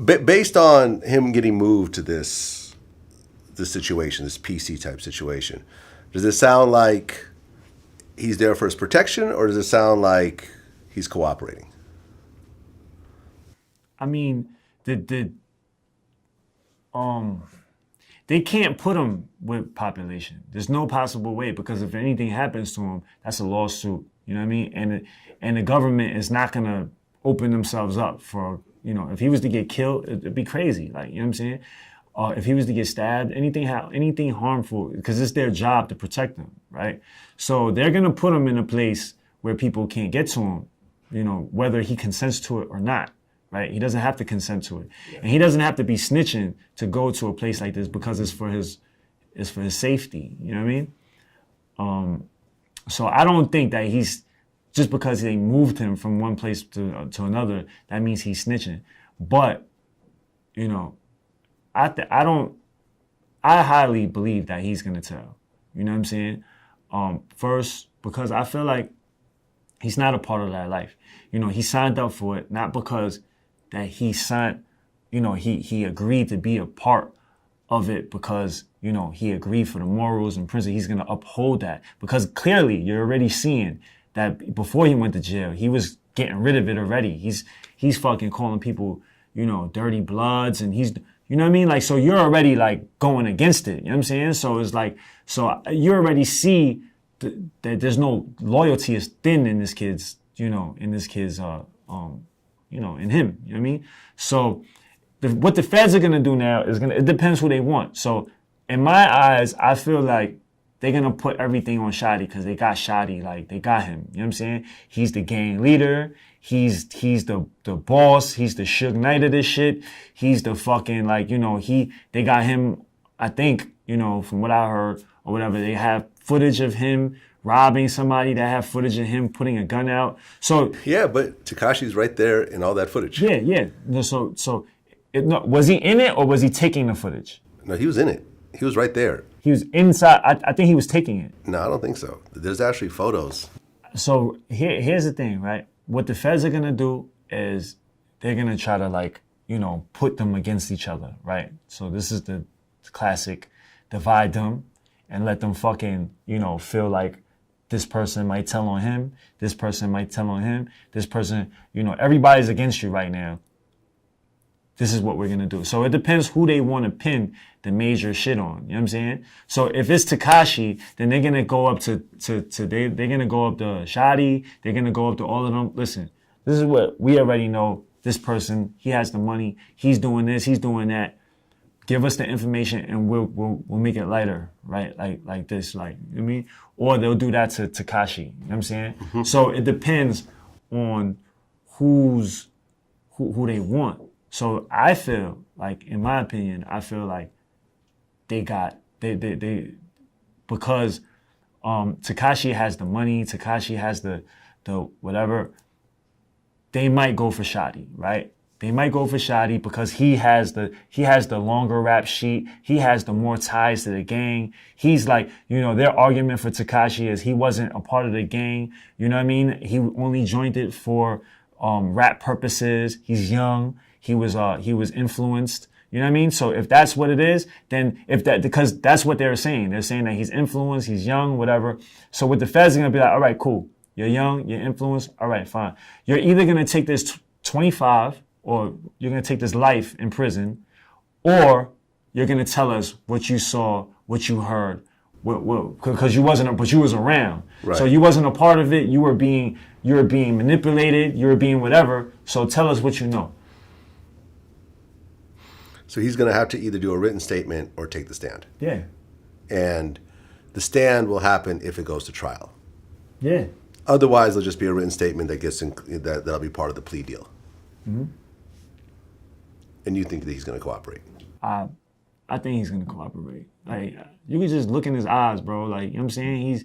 Based on him getting moved to this situation, this PC type situation, does it sound like he's there for his protection, or does it sound like he's cooperating? I mean, they can't put him with population. There's no possible way, because if anything happens to him, that's a lawsuit. You know what I mean? And the government is not gonna open themselves up for, if he was to get killed, it'd be crazy. Like, you know what I'm saying? If he was to get stabbed, anything harmful, because it's their job to protect him, right? So they're gonna put him in a place where people can't get to him, whether he consents to it or not. Right? He doesn't have to consent to it. And he doesn't have to be snitching to go to a place like this, because it's for his safety. You know what I mean? So I don't think that just because they moved him from one place to another, that means he's snitching. But, I highly believe that he's gonna tell. You know what I'm saying? First, because I feel like he's not a part of that life. He signed up for it, not because that he signed, he agreed to be a part of it because, he agreed for the morals and principles. He's going to uphold that, because clearly you're already seeing that before he went to jail, he was getting rid of it already. He's fucking calling people, dirty bloods, and he's, you know what I mean? Like, so you're already like going against it. You know what I'm saying? So it's like, so you already see that there's no loyalty is thin in this kid's, in him, you know what I mean? So what the feds are going to do now it depends who they want. So in my eyes, I feel like they're going to put everything on Shotti, because they got Shotti, like they got him, you know what I'm saying? He's the gang leader. He's the boss. He's the Suge Knight of this shit. He's the fucking, like, they got him, I think, from what I heard or whatever, they have footage of him robbing somebody, that have footage of him putting a gun out. So yeah, but Tekashi's right there in all that footage. Yeah. No, was he in it, or was he taking the footage? No, he was in it. He was right there. He was inside. I think he was taking it. No, I don't think so. There's actually photos. So here's the thing, right? What the feds are gonna do is they're gonna try to put them against each other, right? So this is the classic divide them and let them fucking, feel like this person might tell on him. This person might tell on him. This person, everybody's against you right now. This is what we're going to do. So it depends who they want to pin the major shit on. You know what I'm saying? So if it's Tekashi, then they're going to go up they're going to go up to Shotti. They're going to go up to all of them. Listen, this is what we already know. This person, he has the money. He's doing this. He's doing that. Give us the information and we'll make it lighter, right? Like this, like, you know what I mean? Or they'll do that to Tekashi, you know what I'm saying? Mm-hmm. So it depends on who they want. So I feel like, in my opinion, they because Tekashi has the money, Tekashi has the whatever, they might go for Shotti, right? They might go for Shotti because he has the longer rap sheet. He has the more ties to the gang. He's like, their argument for Tekashi is he wasn't a part of the gang. You know what I mean? He only joined it for rap purposes. He's young. He was influenced. You know what I mean? So if that's what it is, then because that's what they're saying. They're saying that he's influenced, he's young, whatever. So what the feds are gonna be like, all right, cool. You're young, you're influenced. All right, fine. You're either gonna take this 25, or you're going to take this life in prison, or you're going to tell us what you saw, what you heard, because you was around. Right. So you wasn't a part of it. You were being manipulated. You were being whatever. So tell us what you know. So he's going to have to either do a written statement or take the stand. Yeah. And the stand will happen if it goes to trial. Yeah. Otherwise, there'll just be a written statement that'll be part of the plea deal. Mm-hmm. And you think that he's going to cooperate? I think he's going to cooperate. Like, you can just look in his eyes, bro. Like, you know what I'm saying?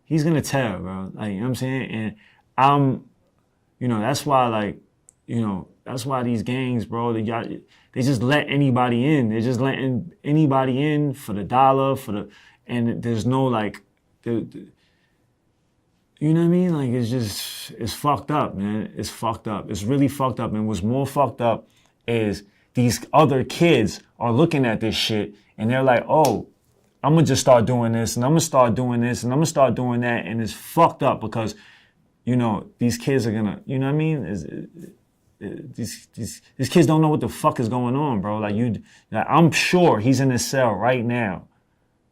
He's going to tell, bro. Like, you know what I'm saying? And that's why, like, that's why these gangs, bro, they just let anybody in. They're just letting anybody in for the dollar, and there's no, like, you know what I mean? Like, it's fucked up, man. It's fucked up. It's really fucked up. And what's more fucked up is these other kids are looking at this shit and they're like, oh, I'm gonna just start doing this and I'm gonna start doing this and I'm gonna start doing that, and it's fucked up because, you know, these kids are gonna, you know what I mean? These kids don't know what the fuck is going on, bro. Like I'm sure he's in his cell right now.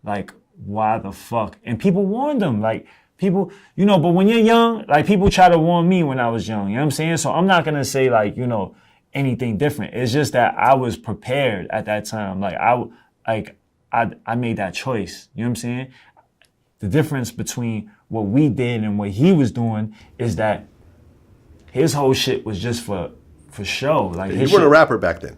Like, why the fuck? And people warned him, like people, you know, but when you're young, like people try to warn me when I was young, you know what I'm saying? So I'm not gonna say like, you know, anything different. It's just that I was prepared at that time. Like I made that choice. You know what I'm saying? The difference between what we did and what he was doing is that his whole shit was just for show. Like you weren't a rapper back then.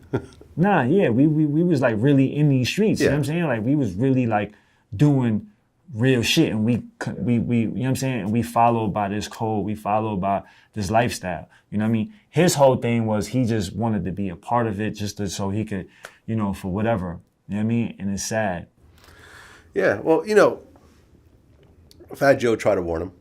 Nah, yeah, we was like really in these streets. Yeah. You know what I'm saying? Like we was really like doing real shit, and we you know what I'm saying? And we followed by this code. We followed by this lifestyle. You know what I mean? His whole thing was he just wanted to be a part of it, just so he could, you know, for whatever. You know what I mean? And it's sad. Yeah, well, you know, Fat Joe tried to warn him.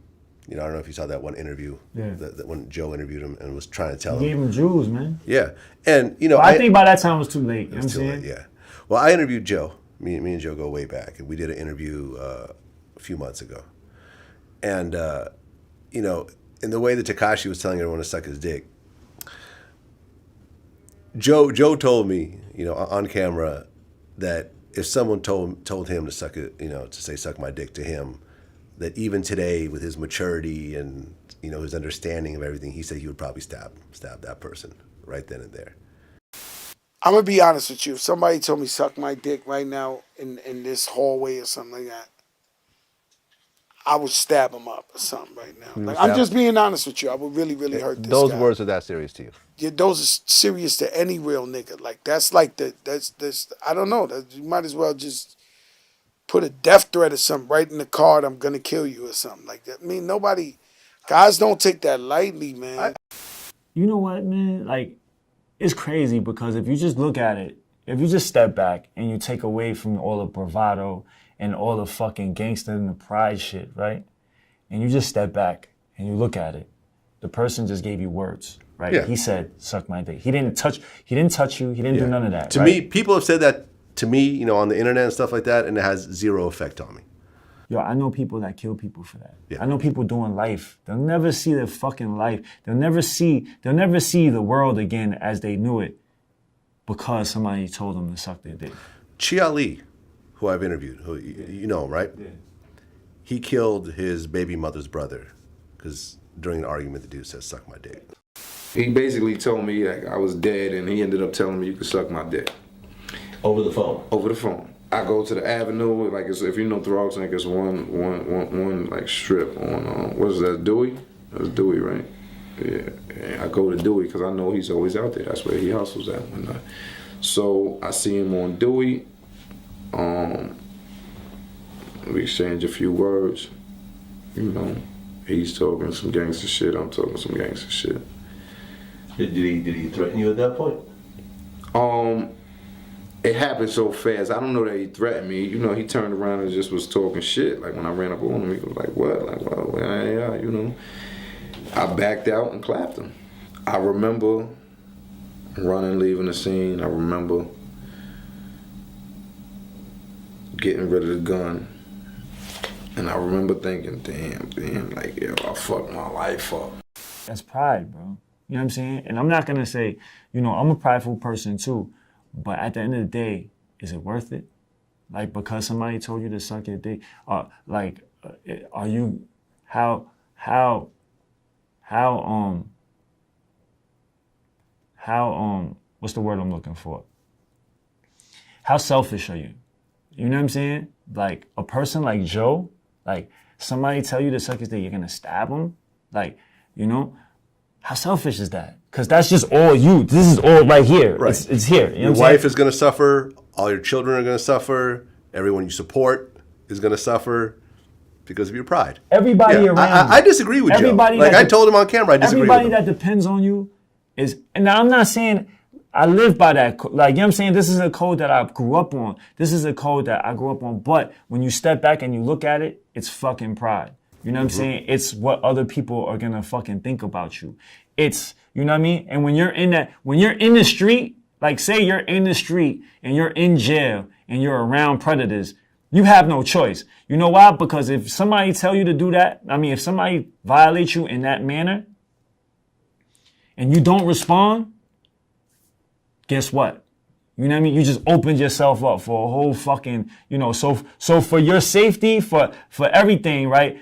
You know, I don't know if you saw that one interview, that when Joe interviewed him and was trying to tell him. He gave him jewels, man. Yeah, and you know, I think by that time it was too late. You know what I'm too saying? late, yeah. Well, I interviewed Joe. Me and Joe go way back, and we did an interview a few months ago. And you know, in the way that Tekashi was telling everyone to suck his dick, Joe told me, you know, on camera, that if someone told him to suck it, you know, to say suck my dick to him, that even today with his maturity and, you know, his understanding of everything, he said he would probably stab that person right then and there. I'm gonna be honest with you. If somebody told me suck my dick right now in this hallway or something like that, I would stab him up or something right now. Like, I'm just being honest with you. I would really, really hurt this Those guy. words are that serious to you? Yeah, those are serious to any real nigga. Like that's like that's I don't know. You might as well just put a death threat or something right in the card. I'm gonna kill you or something like that. I mean, guys don't take that lightly, man. You know what, man? Like, it's crazy because if you just look at it, if you just step back and you take away from all the bravado and all the fucking gangster and the pride shit, right? And you just step back and you look at it, the person just gave you words, right? Yeah. He said, suck my dick. He didn't touch you. He didn't do none of that. To me, people have said that to me, you know, on the internet and stuff like that, and it has zero effect on me. Yo, I know people that kill people for that. Yeah. I know people doing life. They'll never see their fucking life. They'll never see the world again as they knew it because somebody told them to suck their dick. Chia Lee, who I've interviewed, who you know him, right? Yeah. He killed his baby mother's brother because during an argument, the dude said, suck my dick. He basically told me like I was dead, and he ended up telling me you could suck my dick. Over the phone? Over the phone. I go to the avenue, like if you know Throgs, like it's one like strip on, what is that, Dewey? That's Dewey, right? Yeah, and I go to Dewey because I know he's always out there. That's where he hustles at. So I see him on Dewey. We exchange a few words. You know, he's talking some gangster shit. I'm talking some gangster shit. Did he threaten you at that point? It happened so fast. I don't know that he threatened me. You know, he turned around and just was talking shit. Like when I ran up on him, he was like, "What?" Like, "Well, yeah, you know." I backed out and clapped him. I remember running, leaving the scene. I remember getting rid of the gun. And I remember thinking, damn, like, yo, I fucked my life up. That's pride, bro. You know what I'm saying? And I'm not going to say, you know, I'm a prideful person too. But at the end of the day, is it worth it? Like, because somebody told you to suck your dick? Are you, what's the word I'm looking for? How selfish are you? You know what I'm saying? Like, a person like Joe, like, somebody tell you to suck his dick, you're gonna stab him? Like, you know? How selfish is that? Because that's just all you. This is all right here. Right. It's here. You know Your wife is going to suffer. All your children are going to suffer. Everyone you support is going to suffer because of your pride. Everybody around I disagree with Joe. Like, I told him on camera, I disagree with him. Everybody that depends on you is, and now I'm not saying I live by that. Like, you know what I'm saying? This is a code that I grew up on. This is a code that I grew up on. But when you step back and you look at it, it's fucking pride. You know what I'm saying? It's what other people are gonna fucking think about you. It's, you know what I mean? And when you're in the street, Like, say you're in the street and you're in jail and you're around predators. You have no choice. You know why? Because if somebody tell you to do that, if somebody violates you in that manner and you don't respond, guess what? You know what I mean? You just opened yourself up for a whole fucking, so for your safety, for everything, right?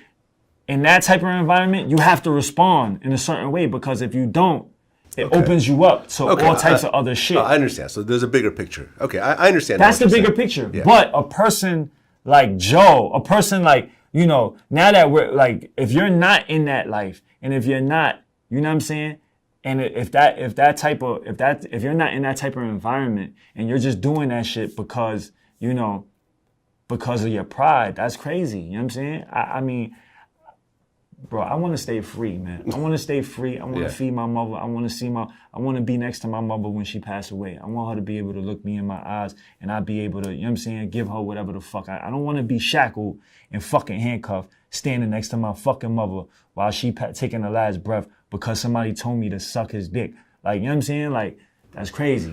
In that type of environment, you have to respond in a certain way, because if you don't, it opens you up to all types of other shit. No, I understand. So there's a bigger picture. Okay, I understand. That's the bigger picture. Yeah. But a person like Joe, a person like, now that we're like, if you're not in that life, and if you're not, you know what I'm saying? And if you're not in that type of environment and you're just doing that shit because of your pride, that's crazy. You know what I'm saying? I mean, bro, I want to stay free, man. I want to stay free. I want to feed my mother. I want to be next to my mother when she passed away. I want her to be able to look me in my eyes and I'll be able to, you know what I'm saying, give her whatever the fuck. I don't want to be shackled and fucking handcuffed standing next to my fucking mother while she taking her last breath because somebody told me to suck his dick. Like, you know what I'm saying? Like, that's crazy.